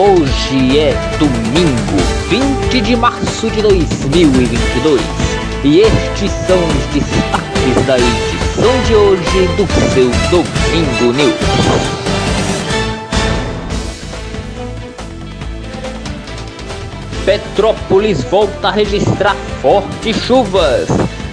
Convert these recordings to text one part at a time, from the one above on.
Hoje é domingo, 20 de março de 2022 e estes são os destaques da edição de hoje do seu Domingo News. Petrópolis volta a registrar fortes chuvas.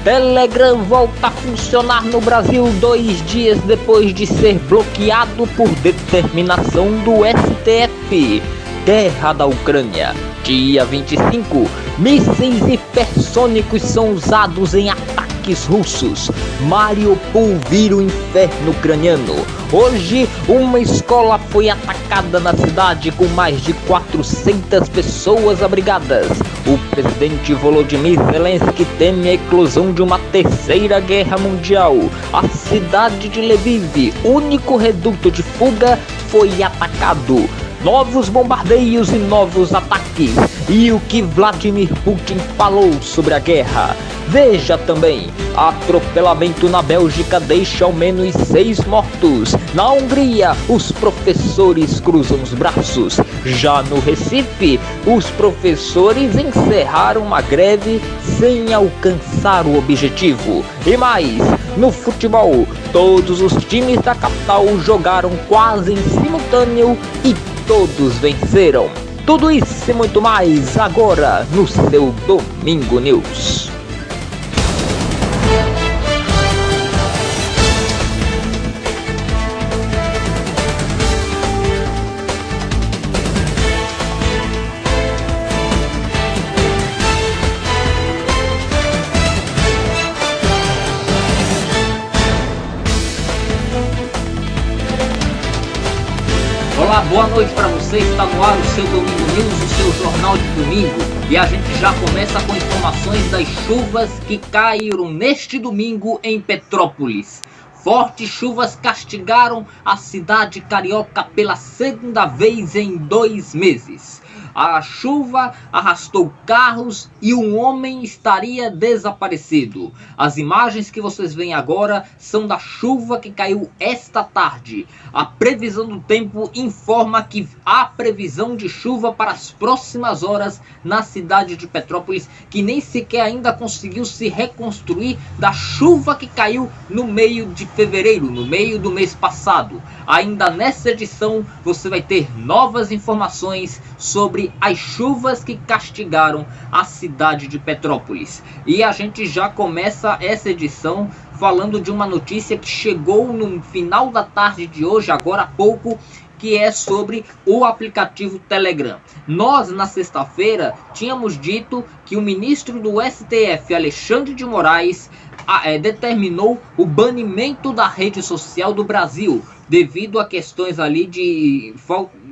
Telegram volta a funcionar no Brasil 2 dias depois de ser bloqueado por determinação do STF. Guerra da Ucrânia. Dia 25. Mísseis hipersônicos são usados em ataques russos. Mariupol vira o inferno ucraniano. Hoje, uma escola foi atacada na cidade com mais de 400 pessoas abrigadas. O presidente Volodymyr Zelensky teme a eclosão de uma terceira guerra mundial. A cidade de Lviv, único reduto de fuga, foi atacado. Novos bombardeios e novos ataques. E o que Vladimir Putin falou sobre a guerra. Veja também, atropelamento na Bélgica deixa ao menos 6 mortos. Na Hungria, os professores cruzam os braços. Já no Recife, os professores encerraram uma greve sem alcançar o objetivo. E mais, no futebol, todos os times da capital jogaram quase em simultâneo e todos venceram. Tudo isso e muito mais agora no seu Domingo News. Olá, boa noite para você, está no ar o seu Domingo News, o seu jornal de domingo. E a gente já começa com informações das chuvas que caíram neste domingo em Petrópolis. Fortes chuvas castigaram a cidade carioca pela segunda vez em 2 meses. A chuva arrastou carros e um homem estaria desaparecido. As imagens que vocês veem agora são da chuva que caiu esta tarde. A previsão do tempo informa que há previsão de chuva para as próximas horas na cidade de Petrópolis, que nem sequer ainda conseguiu se reconstruir da chuva que caiu no meio de fevereiro, no meio do mês passado. Ainda nessa edição você vai ter novas informações sobre as chuvas que castigaram a cidade de Petrópolis. E a gente já começa essa edição falando de uma notícia que chegou no final da tarde de hoje, agora há pouco, que é sobre o aplicativo Telegram. Nós, na sexta-feira, tínhamos dito que o ministro do STF, Alexandre de Moraes, determinou o banimento da rede social do Brasil, devido a questões ali de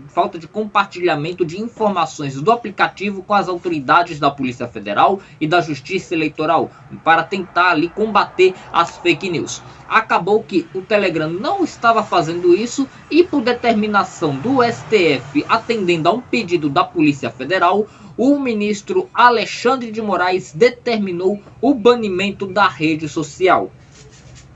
falta de compartilhamento de informações do aplicativo com as autoridades da Polícia Federal e da Justiça Eleitoral, para tentar ali combater as fake news. Acabou que o Telegram não estava fazendo isso e, por determinação do STF, atendendo a um pedido da Polícia Federal, o ministro Alexandre de Moraes determinou o banimento da rede social.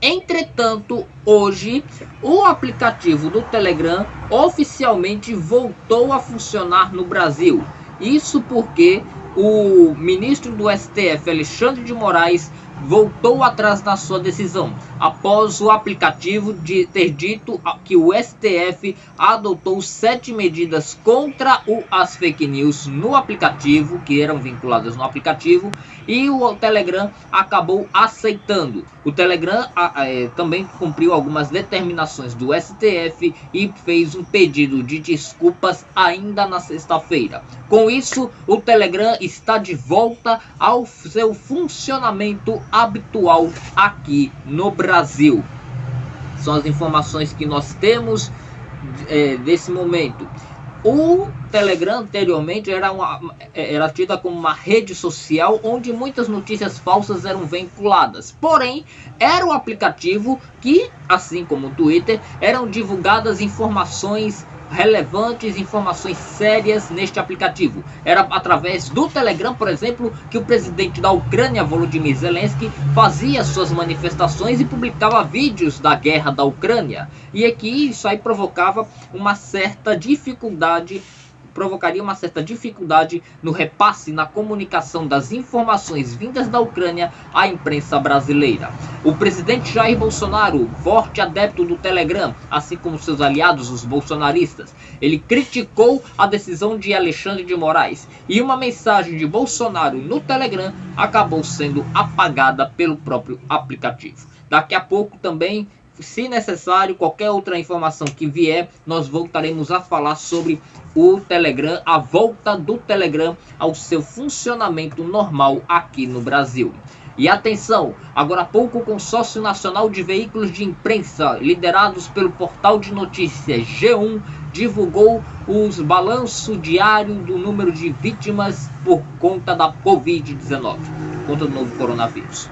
Entretanto, hoje, o aplicativo do Telegram oficialmente voltou a funcionar no Brasil. Isso porque o ministro do STF, Alexandre de Moraes, voltou atrás da sua decisão, após o aplicativo ter dito que o STF adotou 7 medidas contra as fake news no aplicativo, que eram vinculadas no aplicativo, e o Telegram acabou aceitando. O Telegram também cumpriu algumas determinações do STF e fez um pedido de desculpas ainda na sexta-feira. Com isso, o Telegram está de volta ao seu funcionamento habitual aqui no Brasil. São as informações que nós temos desse momento. O Telegram anteriormente era tida como uma rede social onde muitas notícias falsas eram vinculadas. Porém, era um aplicativo que, assim como o Twitter, eram divulgadas informações relevantes, informações sérias neste aplicativo. Era através do Telegram, por exemplo, que o presidente da Ucrânia, Volodymyr Zelensky, fazia suas manifestações e publicava vídeos da guerra da Ucrânia. E aqui isso aí provocava uma certa dificuldade provocaria uma certa dificuldade no repasse na comunicação das informações vindas da Ucrânia à imprensa brasileira. O presidente Jair Bolsonaro, forte adepto do Telegram, assim como seus aliados, os bolsonaristas, ele criticou a decisão de Alexandre de Moraes e uma mensagem de Bolsonaro no Telegram acabou sendo apagada pelo próprio aplicativo. Daqui a pouco também, se necessário, qualquer outra informação que vier, nós voltaremos a falar sobre o Telegram, a volta do Telegram ao seu funcionamento normal aqui no Brasil. E atenção, agora há pouco o Consórcio Nacional de Veículos de Imprensa, liderados pelo portal de notícias G1, divulgou os balanço diário do número de vítimas por conta da Covid-19, conta do novo coronavírus.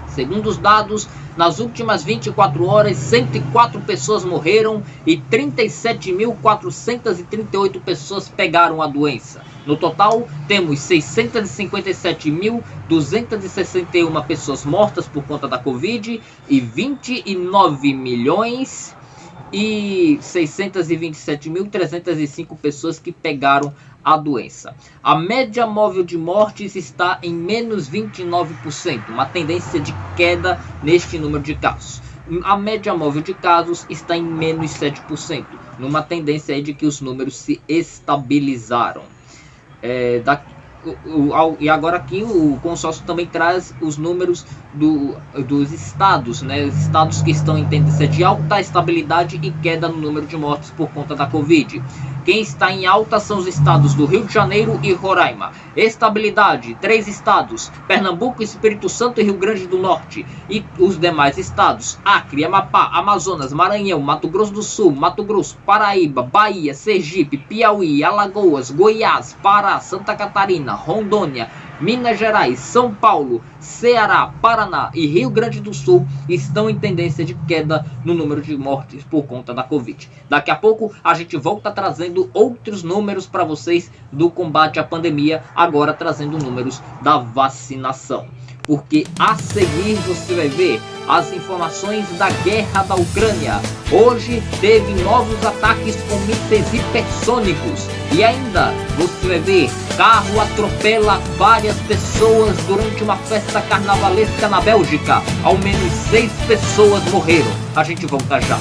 Segundo os dados, nas últimas 24 horas, 104 pessoas morreram e 37.438 pessoas pegaram a doença. No total, temos 657.261 pessoas mortas por conta da Covid e 29.627.305 pessoas que pegaram a doença. A média móvel de mortes está em menos 29%, uma tendência de queda neste número de casos. A média móvel de casos está em menos 7%, numa tendência aí de que os números se estabilizaram. E agora aqui o consórcio também traz os números dos estados, né? Os estados que estão em tendência de alta estabilidade e queda no número de mortes por conta da Covid. Quem está em alta são os estados do Rio de Janeiro e Roraima. Estabilidade, 3 estados, Pernambuco, Espírito Santo e Rio Grande do Norte. E os demais estados, Acre, Amapá, Amazonas, Maranhão, Mato Grosso do Sul, Mato Grosso, Paraíba, Bahia, Sergipe, Piauí, Alagoas, Goiás, Pará, Santa Catarina, Rondônia, Minas Gerais, São Paulo, Ceará, Paraná e Rio Grande do Sul estão em tendência de queda no número de mortes por conta da Covid. Daqui a pouco a gente volta trazendo outros números para vocês do combate à pandemia, agora trazendo números da vacinação. Porque a seguir você vai ver as informações da guerra da Ucrânia. Hoje teve novos ataques com mísseis hipersônicos. E ainda você vai ver carro atropela várias pessoas durante uma festa carnavalesca na Bélgica. Ao menos 6 pessoas morreram. A gente volta já.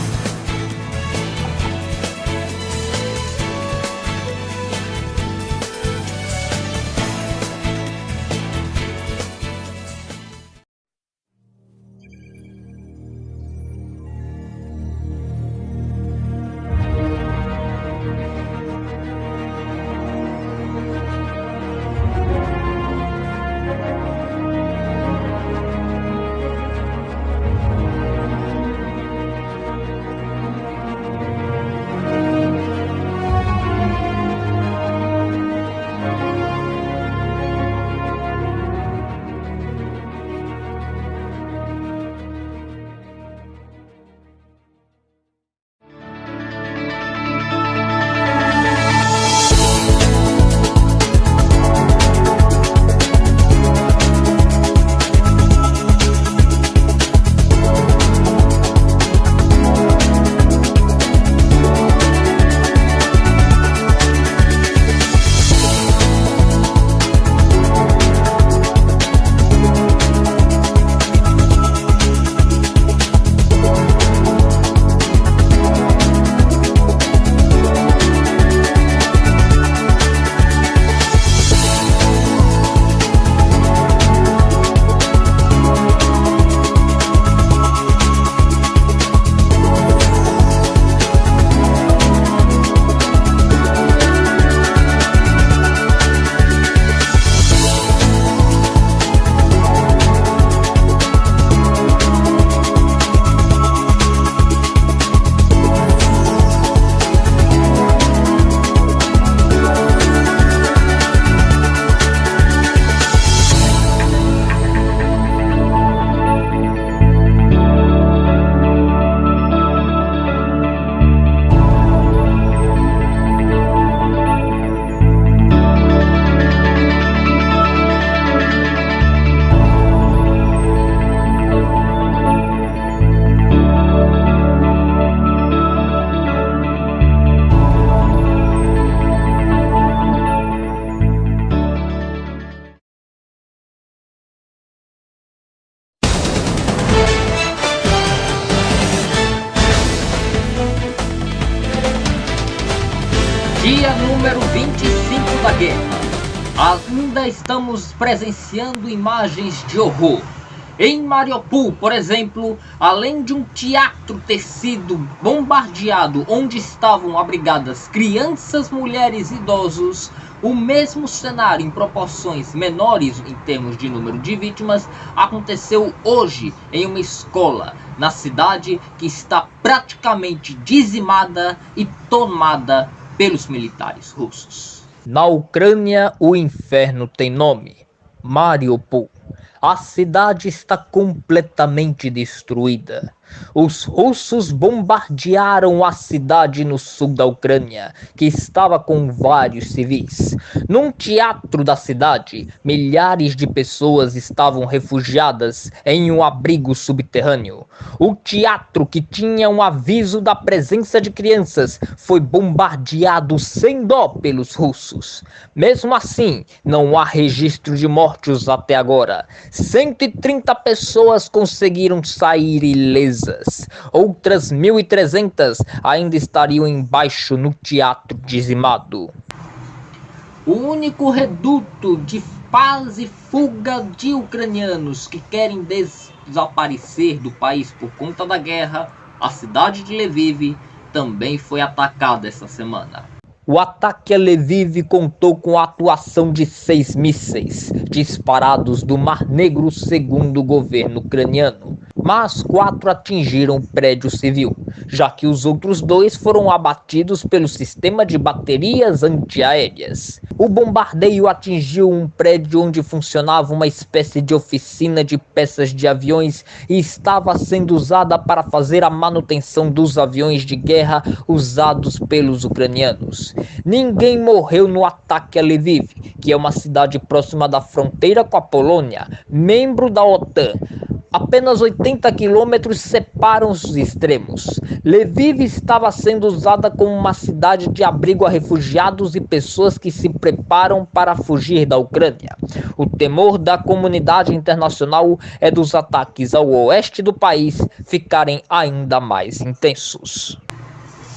25 da guerra. Ainda estamos presenciando imagens de horror. Em Mariupol, por exemplo, além de um teatro ter sido bombardeado onde estavam abrigadas crianças, mulheres e idosos, o mesmo cenário em proporções menores em termos de número de vítimas aconteceu hoje em uma escola na cidade que está praticamente dizimada e tomada pelos militares russos. Na Ucrânia, o inferno tem nome: Mariupol. A cidade está completamente destruída. Os russos bombardearam a cidade no sul da Ucrânia, que estava com vários civis. Num teatro da cidade, milhares de pessoas estavam refugiadas em um abrigo subterrâneo. O teatro, que tinha um aviso da presença de crianças, foi bombardeado sem dó pelos russos. Mesmo assim, não há registro de mortos até agora. 130 pessoas conseguiram sair ilesas. Outras 1.300 ainda estariam embaixo no teatro dizimado. O único reduto de paz e fuga de ucranianos que querem desaparecer do país por conta da guerra, a cidade de Lviv, também foi atacada essa semana. O ataque a Lviv contou com a atuação de 6 mísseis disparados do Mar Negro, segundo o governo ucraniano, mas 4 atingiram o prédio civil, já que os outros 2 foram abatidos pelo sistema de baterias antiaéreas. O bombardeio atingiu um prédio onde funcionava uma espécie de oficina de peças de aviões e estava sendo usada para fazer a manutenção dos aviões de guerra usados pelos ucranianos. Ninguém morreu no ataque a Lviv, que é uma cidade próxima da fronteira com a Polônia, membro da OTAN. Apenas 80 quilômetros separam os extremos. Lviv estava sendo usada como uma cidade de abrigo a refugiados e pessoas que se preparam para fugir da Ucrânia. O temor da comunidade internacional é dos ataques ao oeste do país ficarem ainda mais intensos.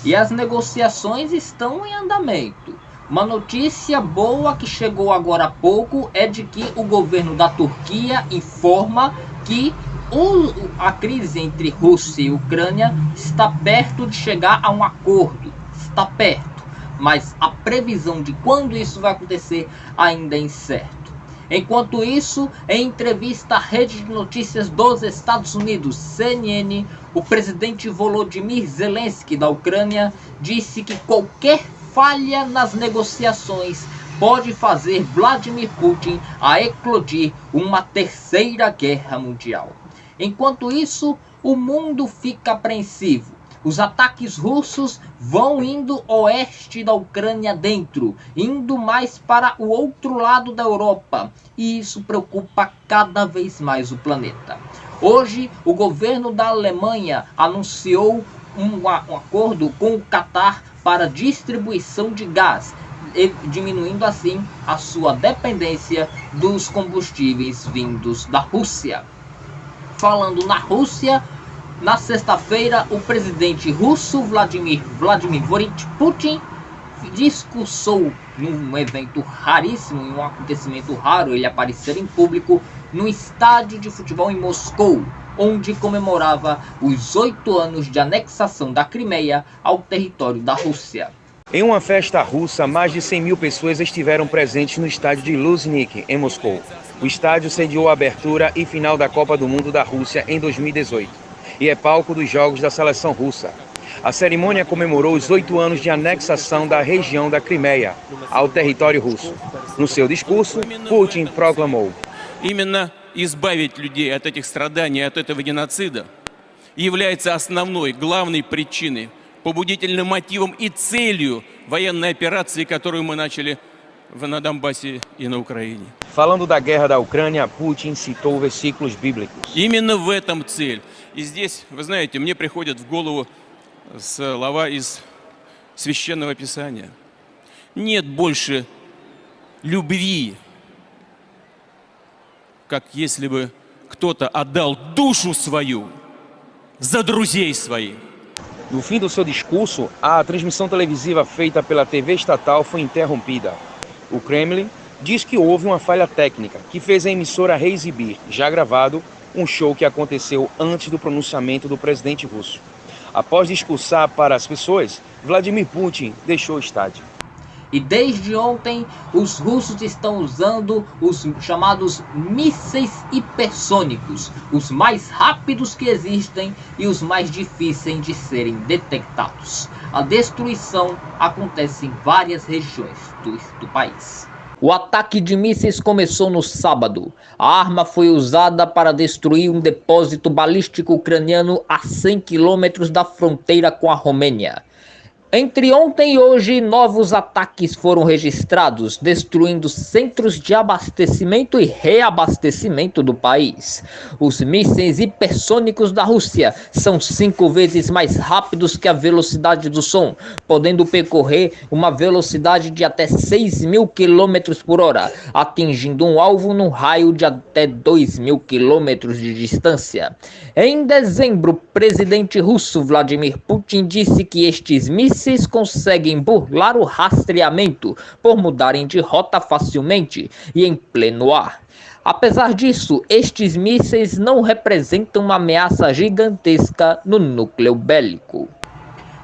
E as negociações estão em andamento. Uma notícia boa que chegou agora há pouco é de que o governo da Turquia informa que a crise entre Rússia e Ucrânia está perto de chegar a um acordo. Está perto, mas a previsão de quando isso vai acontecer ainda é incerto. Enquanto isso, em entrevista à rede de notícias dos Estados Unidos, CNN, o presidente Volodymyr Zelensky da Ucrânia disse que qualquer falha nas negociações pode fazer Vladimir Putin a eclodir uma terceira guerra mundial. Enquanto isso, o mundo fica apreensivo. Os ataques russos vão indo oeste da Ucrânia dentro, indo mais para o outro lado da Europa, e isso preocupa cada vez mais o planeta. Hoje, o governo da Alemanha anunciou um acordo com o Catar para distribuição de gás, diminuindo assim a sua dependência dos combustíveis vindos da Rússia. Falando na Rússia, na sexta-feira, o presidente russo Vladimir Putin discursou num evento raríssimo, em um acontecimento raro, ele aparecer em público no estádio de futebol em Moscou, onde comemorava os 8 anos de anexação da Crimeia ao território da Rússia. Em uma festa russa, mais de 100 mil pessoas estiveram presentes no estádio de Luzhniki, em Moscou. O estádio sediou a abertura e final da Copa do Mundo da Rússia em 2018 e é palco dos Jogos da seleção russa. A cerimônia comemorou os 8 anos de anexação da região da Crimeia ao território russo. No seu discurso, Putin proclamou: Именно избавить людей от этих страданий, от этого геноцида является основной, главной причиной, побудительным мотивом и целью военной операции, которую мы начали на Донбассе и на Украине. Falando da guerra da Ucrânia, Putin citou versículos bíblicos. Именно в этом цель. И здесь, вы знаете, мне приходят в голову слова из Священного Писания. Нет больше любви, как если бы кто-то отдал душу свою за друзей своих. No fim do seu discurso, a transmissão televisiva feita pela TV estatal foi interrompida. O Kremlin diz que houve uma falha técnica que fez a emissora reexibir, já gravado, um show que aconteceu antes do pronunciamento do presidente russo. Após discursar para as pessoas, Vladimir Putin deixou o estádio. E desde ontem, os russos estão usando os chamados mísseis hipersônicos, os mais rápidos que existem e os mais difíceis de serem detectados. A destruição acontece em várias regiões do país. O ataque de mísseis começou no sábado. A arma foi usada para destruir um depósito balístico ucraniano a 100 quilômetros da fronteira com a Romênia. Entre ontem e hoje, novos ataques foram registrados, destruindo centros de abastecimento e reabastecimento do país. Os mísseis hipersônicos da Rússia são 5 vezes mais rápidos que a velocidade do som, podendo percorrer uma velocidade de até 6.000 km por hora, atingindo um alvo num raio de até 2.000 km de distância. Em dezembro, o presidente russo Vladimir Putin disse que estes mísseis conseguem burlar o rastreamento por mudarem de rota facilmente e em pleno ar. Apesar disso, estes mísseis não representam uma ameaça gigantesca no núcleo bélico.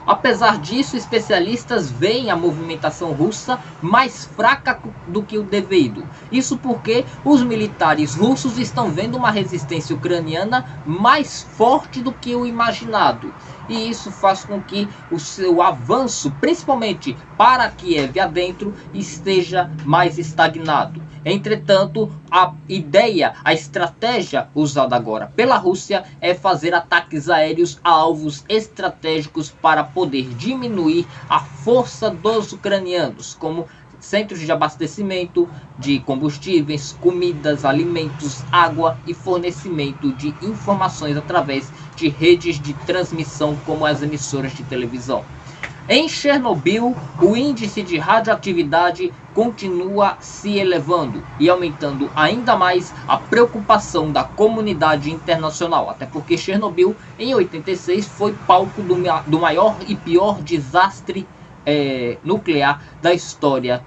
Apesar disso, especialistas veem a movimentação russa mais fraca do que o devido. Isso porque os militares russos estão vendo uma resistência ucraniana mais forte do que o imaginado. E isso faz com que o seu avanço, principalmente para Kiev adentro, esteja mais estagnado. Entretanto, a estratégia usada agora pela Rússia é fazer ataques aéreos a alvos estratégicos para poder diminuir a força dos ucranianos, como centros de abastecimento de combustíveis, comidas, alimentos, água e fornecimento de informações através de redes de transmissão como as emissoras de televisão. Em Chernobyl, o índice de radioatividade continua se elevando e aumentando ainda mais a preocupação da comunidade internacional, até porque Chernobyl, em 86, foi palco do maior e pior desastre nuclear da história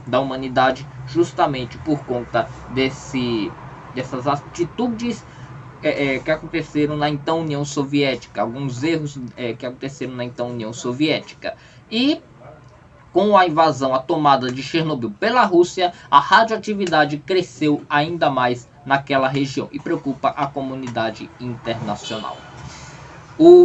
da humanidade, justamente por conta dessas atitudes que aconteceram na então União Soviética, alguns erros que aconteceram na então União Soviética. E com a invasão, a tomada de Chernobyl pela Rússia, a radioatividade cresceu ainda mais naquela região e preocupa a comunidade internacional.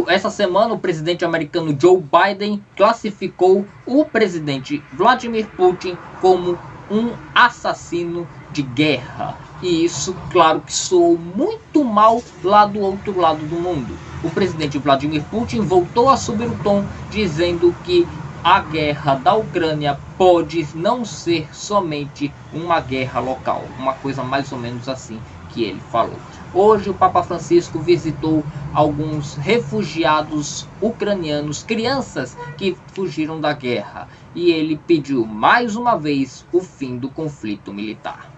Essa semana, o presidente americano Joe Biden classificou o presidente Vladimir Putin como um assassino de guerra. E isso, claro, que soou muito mal lá do outro lado do mundo. O presidente Vladimir Putin voltou a subir o tom, dizendo que a guerra da Ucrânia pode não ser somente uma guerra local. Uma coisa mais ou menos assim que ele falou. Hoje o Papa Francisco visitou alguns refugiados ucranianos, crianças que fugiram da guerra, e ele pediu mais uma vez o fim do conflito militar.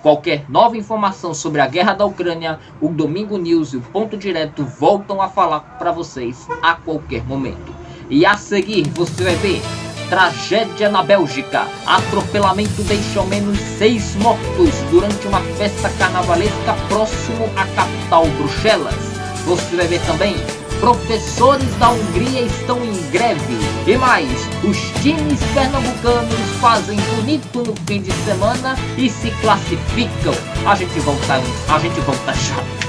Qualquer nova informação sobre a guerra da Ucrânia, o Domingo News e o Ponto Direto voltam a falar para vocês a qualquer momento. E a seguir você vai ver: tragédia na Bélgica. Atropelamento deixa ao menos 6 mortos durante uma festa carnavalesca próximo à capital Bruxelas. Você vai ver também: professores da Hungria estão em greve. E mais, os times pernambucanos fazem bonito no fim de semana e se classificam. A gente volta já.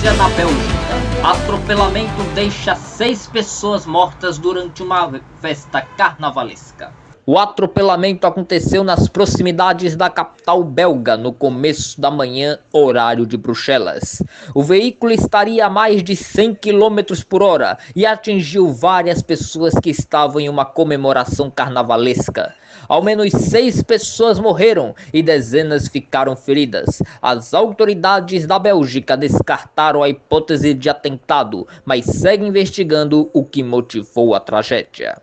Rússia, na Bélgica. Atropelamento deixa 6 pessoas mortas durante uma festa carnavalesca. O atropelamento aconteceu nas proximidades da capital belga no começo da manhã, horário de Bruxelas. O veículo estaria a mais de 100 km por hora e atingiu várias pessoas que estavam em uma comemoração carnavalesca. Ao menos 6 pessoas morreram e dezenas ficaram feridas. As autoridades da Bélgica descartaram a hipótese de atentado, mas seguem investigando o que motivou a tragédia.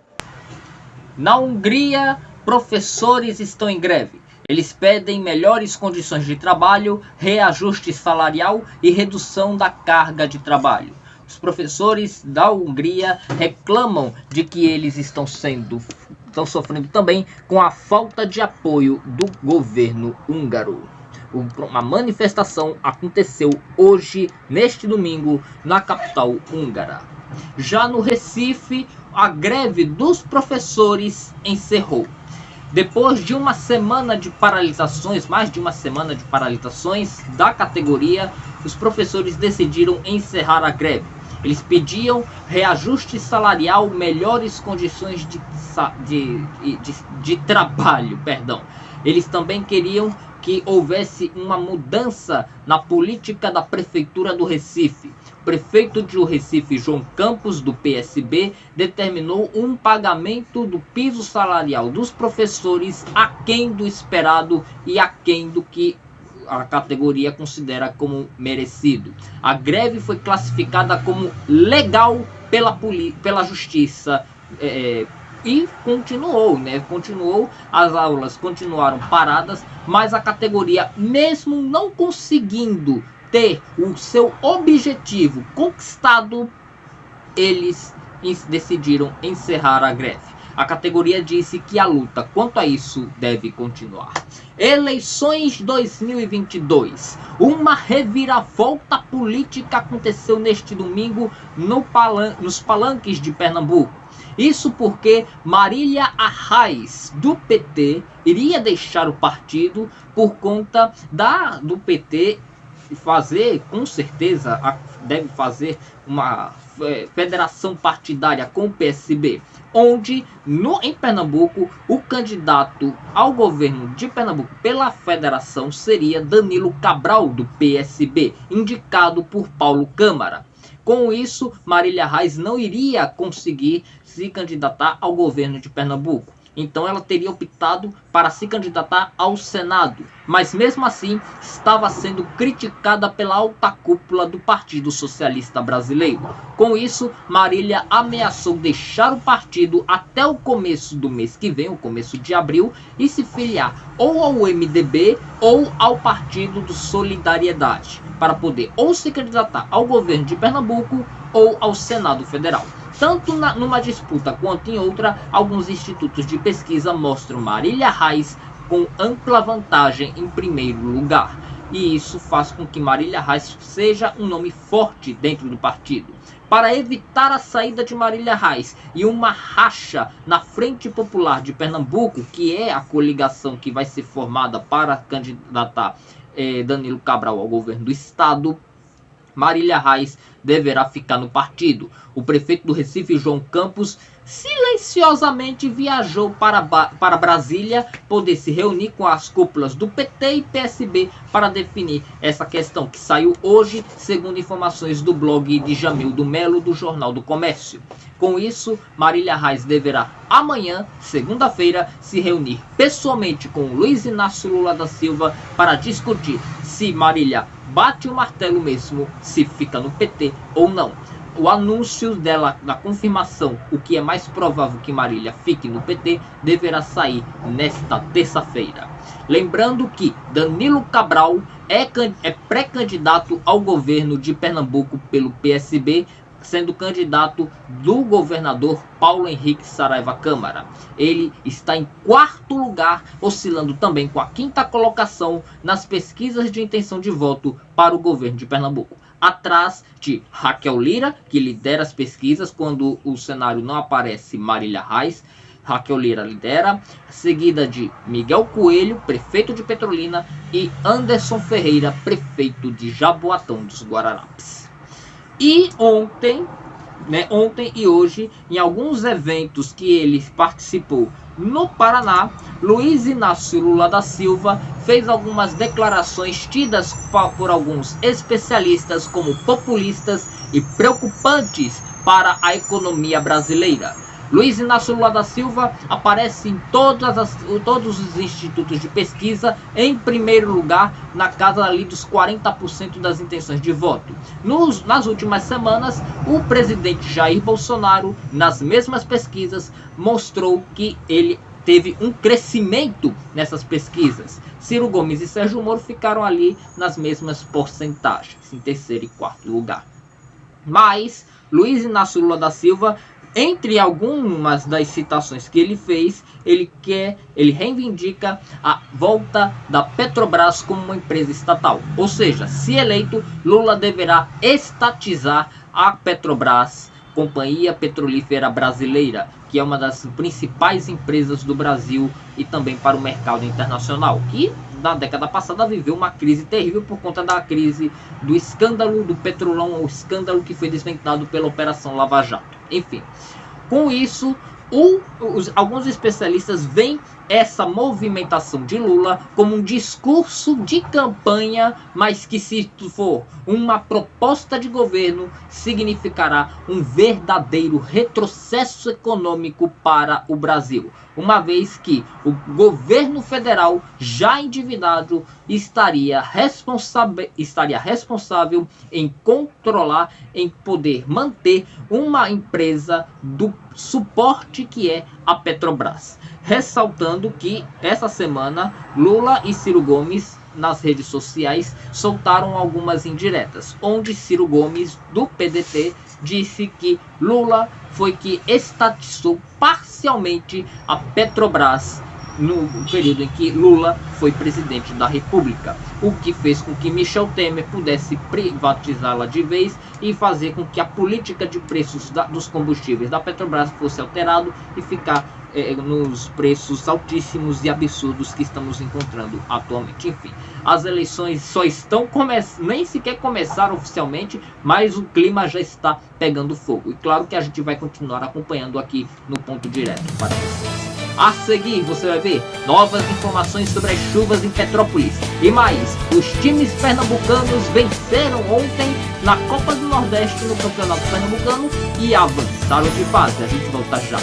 Na Hungria, professores estão em greve. Eles pedem melhores condições de trabalho, reajuste salarial e redução da carga de trabalho. Os professores da Hungria reclamam de que eles estão sofrendo também com a falta de apoio do governo húngaro. Uma manifestação aconteceu hoje, neste domingo, na capital húngara. Já no Recife, a greve dos professores encerrou. Depois de uma semana de paralisações, mais de uma semana de paralisações da categoria, os professores decidiram encerrar a greve. Eles pediam reajuste salarial, melhores condições de trabalho, Eles também queriam que houvesse uma mudança na política da prefeitura do Recife. O prefeito de Recife, João Campos, do PSB, determinou um pagamento do piso salarial dos professores aquém do esperado e aquém do que a categoria considera como merecido. A greve foi classificada como legal pela justiça e continuou, as aulas continuaram paradas, mas a categoria, mesmo não conseguindo ter o seu objetivo conquistado, eles decidiram encerrar a greve. A categoria disse que a luta quanto a isso deve continuar. Eleições 2022. Uma reviravolta política aconteceu neste domingo nos palanques de Pernambuco. Isso porque Marília Arraes, do PT, iria deixar o partido por conta do PT fazer, com certeza, deve fazer uma federação partidária com o PSB, onde em Pernambuco o candidato ao governo de Pernambuco pela federação seria Danilo Cabral, do PSB, indicado por Paulo Câmara. Com isso, Marília Arraes não iria conseguir se candidatar ao governo de Pernambuco. Então ela teria optado para se candidatar ao Senado, mas mesmo assim estava sendo criticada pela alta cúpula do Partido Socialista Brasileiro. Com isso, Marília ameaçou deixar o partido até o começo do mês que vem, o começo de abril, e se filiar ou ao MDB ou ao Partido do Solidariedade, para poder ou se candidatar ao governo de Pernambuco ou ao Senado Federal. Tanto numa disputa quanto em outra, alguns institutos de pesquisa mostram Marília Arraes com ampla vantagem em primeiro lugar. E isso faz com que Marília Arraes seja um nome forte dentro do partido. Para evitar a saída de Marília Arraes e uma racha na Frente Popular de Pernambuco, que é a coligação que vai ser formada para candidatar Danilo Cabral ao governo do estado, Marília Arraes deverá ficar no partido. O prefeito do Recife, João Campos, silenciosamente viajou para Brasília, poder se reunir com as cúpulas do PT e PSB para definir essa questão, que saiu hoje, segundo informações do blog de Jamildo Melo, do Jornal do Comércio. Com isso, Marília Arraes deverá amanhã, segunda-feira, se reunir pessoalmente com Luiz Inácio Lula da Silva para discutir se Marília bate o martelo mesmo, se fica no PT ou não. O anúncio dela, da confirmação, o que é mais provável que Marília fique no PT, deverá sair nesta terça-feira. Lembrando que Danilo Cabral é pré-candidato ao governo de Pernambuco pelo PSB, sendo candidato do governador Paulo Henrique Saraiva Câmara. Ele está em 4º lugar, oscilando também com a 5ª colocação nas pesquisas de intenção de voto para o governo de Pernambuco, atrás de Raquel Lira, que lidera as pesquisas quando o cenário não aparece Marília Arraes. Raquel Lira lidera, seguida de Miguel Coelho, prefeito de Petrolina, e Anderson Ferreira, prefeito de Jaboatão dos Guararapes. E ontem e hoje, em alguns eventos que ele participou no Paraná, Luiz Inácio Lula da Silva fez algumas declarações tidas por alguns especialistas como populistas e preocupantes para a economia brasileira. Luiz Inácio Lula da Silva aparece em todos os institutos de pesquisa em primeiro lugar, na casa ali dos 40% das intenções de voto. Nas últimas semanas, o presidente Jair Bolsonaro, nas mesmas pesquisas, mostrou que ele teve um crescimento nessas pesquisas. Ciro Gomes e Sérgio Moro ficaram ali nas mesmas porcentagens, em terceiro e quarto lugar. Mas Luiz Inácio Lula da Silva, entre algumas das citações que ele fez, ele reivindica a volta da Petrobras como uma empresa estatal. Ou seja, se eleito, Lula deverá estatizar a Petrobras, Companhia Petrolífera Brasileira, que é uma das principais empresas do Brasil e também para o mercado internacional, que na década passada viveu uma crise terrível por conta da crise do escândalo do Petrolão, o escândalo que foi desvendado pela Operação Lava Jato. Enfim, com isso, alguns especialistas veem essa movimentação de Lula como um discurso de campanha, mas que, se for uma proposta de governo, significará um verdadeiro retrocesso econômico para o Brasil, uma vez que o governo federal, já endividado, estaria responsável em controlar, em poder manter uma empresa do suporte que é a Petrobras. Ressaltando que essa semana Lula e Ciro Gomes nas redes sociais soltaram algumas indiretas, onde Ciro Gomes, do PDT, disse que Lula foi que estatizou parcialmente a Petrobras no período em que Lula foi presidente da República, o que fez com que Michel Temer pudesse privatizá-la de vez e fazer com que a política de preços dos combustíveis da Petrobras fosse alterado e ficar nos preços altíssimos e absurdos que estamos encontrando atualmente. Enfim, as eleições só estão nem sequer começaram oficialmente, mas o clima já está pegando fogo. E claro que a gente vai continuar acompanhando aqui no Ponto Direto para vocês. A seguir, você vai ver novas informações sobre as chuvas em Petrópolis. E mais, os times pernambucanos venceram ontem na Copa do Nordeste no Campeonato Pernambucano e avançaram de fase. A gente volta já.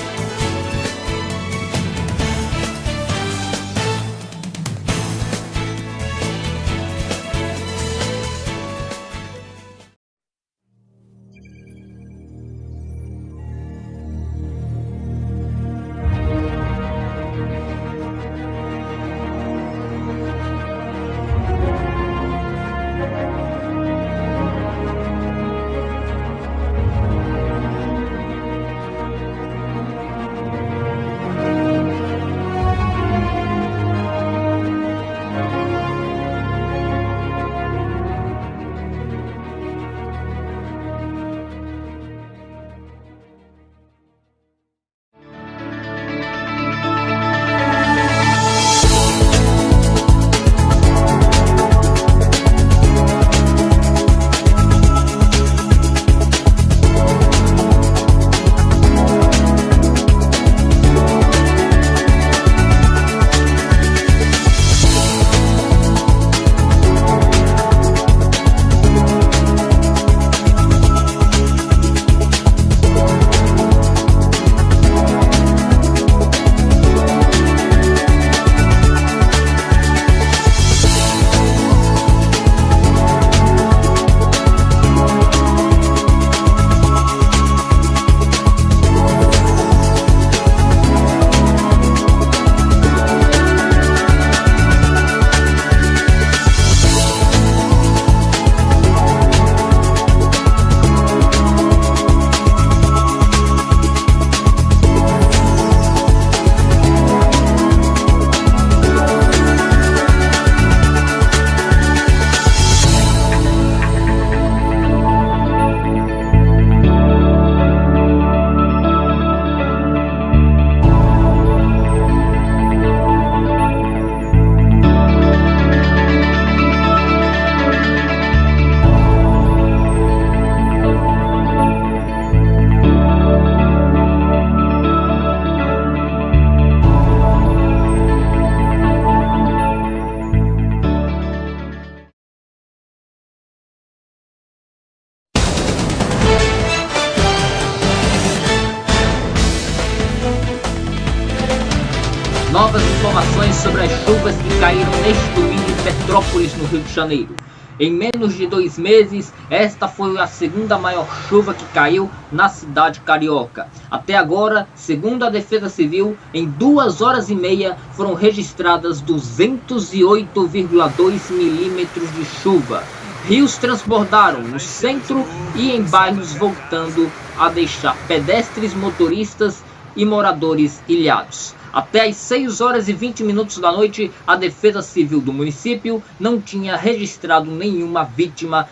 Novas informações sobre as chuvas que caíram neste domingo em Petrópolis, no Rio de Janeiro. Em menos de 2 meses, esta foi a segunda maior chuva que caiu na cidade carioca. Até agora, segundo a Defesa Civil, em 2 horas e meia foram registradas 208,2 milímetros de chuva. Rios transbordaram no centro e em bairros, voltando a deixar pedestres, motoristas e moradores ilhados. Até às 6 horas e 20 minutos da noite, a Defesa Civil do município não tinha registrado nenhuma vítima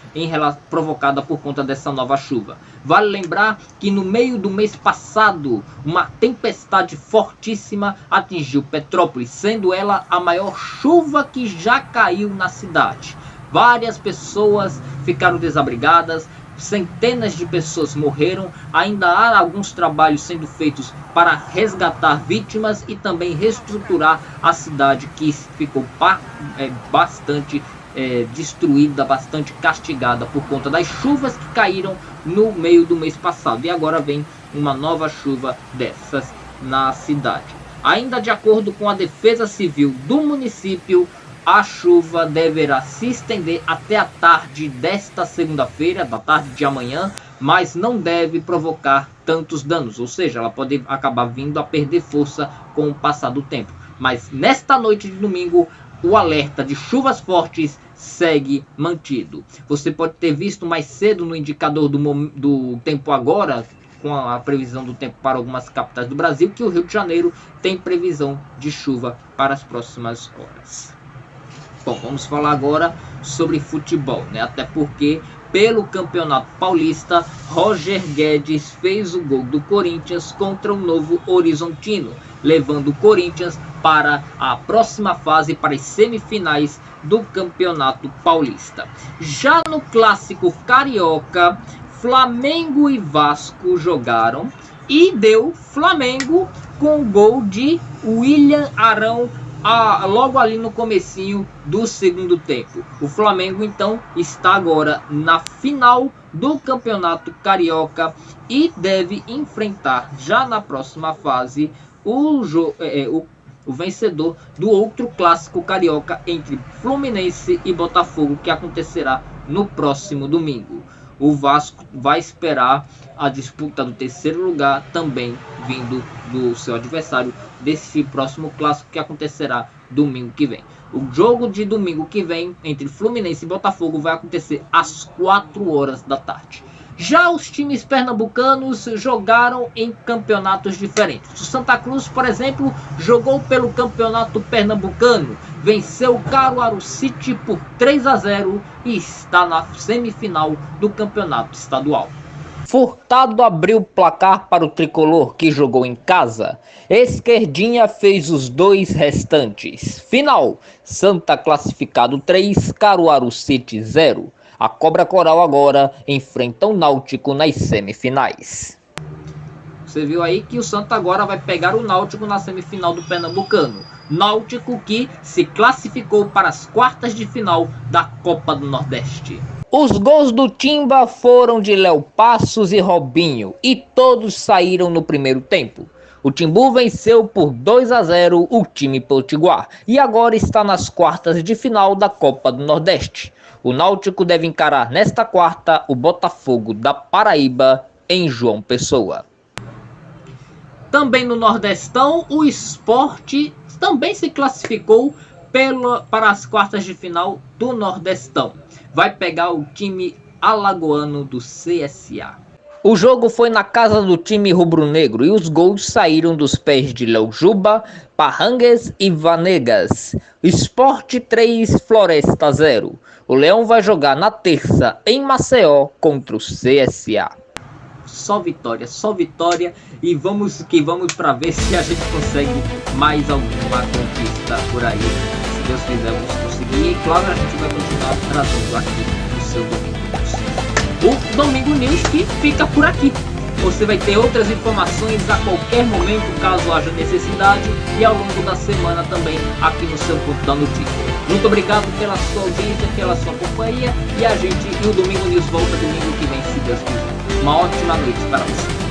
provocada por conta dessa nova chuva. Vale lembrar que no meio do mês passado, uma tempestade fortíssima atingiu Petrópolis, sendo ela a maior chuva que já caiu na cidade. Várias pessoas ficaram desabrigadas, centenas de pessoas morreram, ainda há alguns trabalhos sendo feitos para resgatar vítimas e também reestruturar a cidade, que ficou bastante destruída, bastante castigada por conta das chuvas que caíram no meio do mês passado. E agora vem uma nova chuva dessas na cidade. Ainda de acordo com a Defesa Civil do município, a chuva deverá se estender até a tarde desta segunda-feira, da tarde de amanhã, mas não deve provocar tantos danos, ou seja, ela pode acabar vindo a perder força com o passar do tempo. Mas nesta noite de domingo, o alerta de chuvas fortes segue mantido. Você pode ter visto mais cedo no indicador do tempo agora, com a previsão do tempo para algumas capitais do Brasil, que o Rio de Janeiro tem previsão de chuva para as próximas horas. Bom, vamos falar agora sobre futebol, né? Até porque, pelo Campeonato Paulista, Roger Guedes fez o gol do Corinthians contra o Novo Horizontino, levando o Corinthians para a próxima fase, para as semifinais do Campeonato Paulista. Já no Clássico Carioca, Flamengo e Vasco jogaram e deu Flamengo com o gol de William Arão logo ali no comecinho do segundo tempo. O Flamengo então está agora na final do Campeonato Carioca e deve enfrentar já na próxima fase o vencedor do outro clássico carioca entre Fluminense e Botafogo, que acontecerá no próximo domingo. O Vasco vai esperar a disputa do terceiro lugar, também vindo do seu adversário desse próximo clássico, que acontecerá domingo que vem. O jogo de domingo que vem entre Fluminense e Botafogo vai acontecer às 4 horas da tarde. Já os times pernambucanos jogaram em campeonatos diferentes. O Santa Cruz, por exemplo, jogou pelo Campeonato Pernambucano, venceu o Caruaru City por 3-0 e está na semifinal do Campeonato Estadual. Furtado abriu o placar para o tricolor, que jogou em casa. Esquerdinha fez os 2 restantes. Final: Santa classificado 3, Caruaru City 0. A Cobra Coral agora enfrenta o Náutico nas semifinais. Você viu aí que o Santa agora vai pegar o Náutico na semifinal do Pernambucano. Náutico que se classificou para as quartas de final da Copa do Nordeste. Os gols do Timba foram de Léo Passos e Robinho, e todos saíram no primeiro tempo. O Timbu venceu por 2-0 o time potiguar e agora está nas quartas de final da Copa do Nordeste. O Náutico deve encarar nesta quarta o Botafogo da Paraíba em João Pessoa. Também no Nordestão, o Sport também se classificou para as quartas de final do Nordestão. Vai pegar o time alagoano do CSA. O jogo foi na casa do time rubro-negro e os gols saíram dos pés de Léo Juba, Parrangues e Vanegas. Sport 3, Floresta 0. O Leão vai jogar na terça em Maceió contra o CSA. Só vitória e vamos para ver se a gente consegue mais alguma conquista por aí. Se Deus quiser, vamos conseguir. E claro, a gente vai continuar trazendo aqui o seu Domingo News. O Domingo News que fica por aqui. Você vai ter outras informações a qualquer momento, caso haja necessidade, e ao longo da semana também aqui no seu Ponto da Notícia. Muito obrigado pela sua audiência, pela sua companhia, e o Domingo News volta domingo que vem, se Deus quiser. Uma ótima noite para você.